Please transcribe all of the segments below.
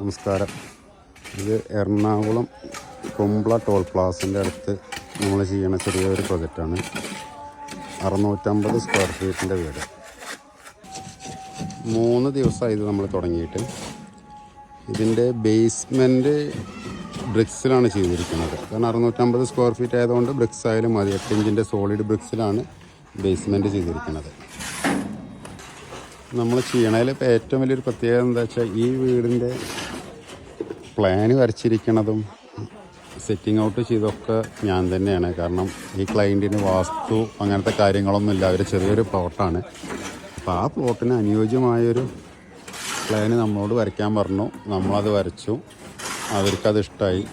നമസ്കാരം. ഇത് എറണാകുളം കുമ്പള ടോൾ പ്ലാസിൻ്റെ അടുത്ത് നമ്മൾ ചെയ്യുന്ന ചെറിയൊരു പ്രൊജക്റ്റാണ്. 650 സ്ക്വയർ ഫീറ്റിൻ്റെ വീട്. 3 ദിവസമായി ഇത് നമ്മൾ തുടങ്ങിയിട്ട്. ഇതിൻ്റെ ബേസ്മെൻറ്റ് ബ്രിക്സിലാണ് ചെയ്തിരിക്കുന്നത്. കാരണം 650 സ്ക്വയർ ഫീറ്റ് ആയതുകൊണ്ട് ബ്രിക്സ് ആയാലും മതി. 8 ഇഞ്ചിൻ്റെ സോളിഡ് ബ്രിക്സിലാണ് ബേസ്മെൻറ്റ് ചെയ്തിരിക്കുന്നത്. നമ്മൾ ചെയ്യണതിൽ ഇപ്പോൾ ഏറ്റവും വലിയൊരു പ്രത്യേകത എന്താ വെച്ചാൽ, ഈ വീടിൻ്റെ പ്ലാന് വരച്ചിരിക്കുന്നതും സെറ്റിംഗ് ഔട്ട് ചെയ്തൊക്കെ ഞാൻ തന്നെയാണ്. കാരണം ഈ ക്ലയൻറ്റിന് വാസ്തു അങ്ങനത്തെ കാര്യങ്ങളൊന്നുമില്ല. അവർ ചെറിയൊരു പ്ലോട്ടാണ്. അപ്പോൾ ആ പ്ലോട്ടിന് അനുയോജ്യമായൊരു പ്ലാന് നമ്മളോട് വരയ്ക്കാൻ പറഞ്ഞു. നമ്മളത് വരച്ചു. അവർക്കത് ഇഷ്ടമായി.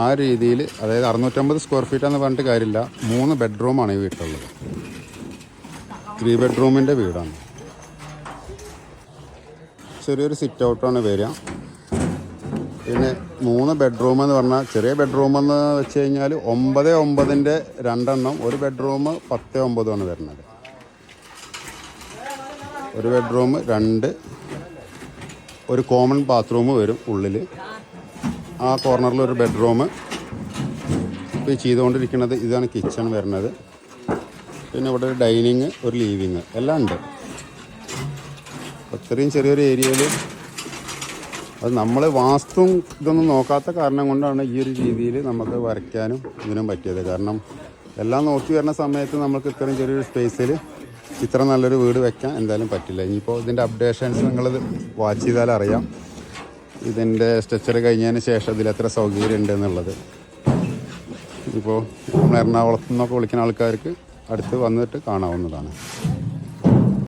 ആ രീതിയിൽ, അതായത് 650 സ്ക്വയർ ഫീറ്റാന്ന് പറഞ്ഞിട്ട് കാര്യമില്ല. 3 ബെഡ്റൂമാണ് ഈ വീട്ടിലുള്ളത്. 3 ബെഡ്റൂമിൻ്റെ വീടാണ്. ചെറിയൊരു സിറ്റ് ഔട്ടാണ് വരിക. പിന്നെ 3 ബെഡ്റൂം എന്ന് പറഞ്ഞാൽ, ചെറിയ ബെഡ്റൂമെന്ന് വെച്ച് കഴിഞ്ഞാൽ 9-9ൻ്റെ 2 ഒരു ബെഡ്റൂം 10-9 വരുന്നത്. ഒരു ബെഡ്റൂം 2, ഒരു കോമൺ ബാത്റൂം വരും ഉള്ളിൽ. ആ കോർണറിൽ ഒരു ബെഡ്റൂം. ഇപ്പോൾ ചെയ്തുകൊണ്ടിരിക്കുന്നത് ഇതാണ് കിച്ചൺ വരുന്നത്. പിന്നെ ഇവിടെ ഒരു ഡൈനിങ്, ഒരു ലിവിങ് എല്ലാം ഉണ്ട്. അത്രയും ചെറിയൊരു ഏരിയയിൽ അത് നമ്മൾ വാസ്തുവും ഇതൊന്നും നോക്കാത്ത കാരണം കൊണ്ടാണ് ഈ ഒരു രീതിയിൽ നമുക്ക് വരയ്ക്കാനും ഇതിനും പറ്റിയത്. കാരണം എല്ലാം നോക്കി വരുന്ന സമയത്ത് നമുക്ക് ഇത്രയും ചെറിയൊരു സ്പേസിൽ ഇത്ര നല്ലൊരു വീട് വെക്കാൻ എന്തായാലും പറ്റില്ല. ഇനിയിപ്പോൾ ഇതിൻ്റെ അപ്ഡേഷൻസ് നിങ്ങൾ വാച്ച് ചെയ്താൽ അറിയാം. ഇതിൻ്റെ സ്ട്രക്ചർ കഴിഞ്ഞതിന് ശേഷം ഇതിൽ എത്ര സൗകര്യം ഉണ്ട് എന്നുള്ളത്. ഇപ്പോൾ നമ്മൾ എറണാകുളത്തു നിന്നൊക്കെ വിളിക്കുന്ന ആൾക്കാർക്ക് അടുത്ത് വന്നിട്ട് കാണാവുന്നതാണ്.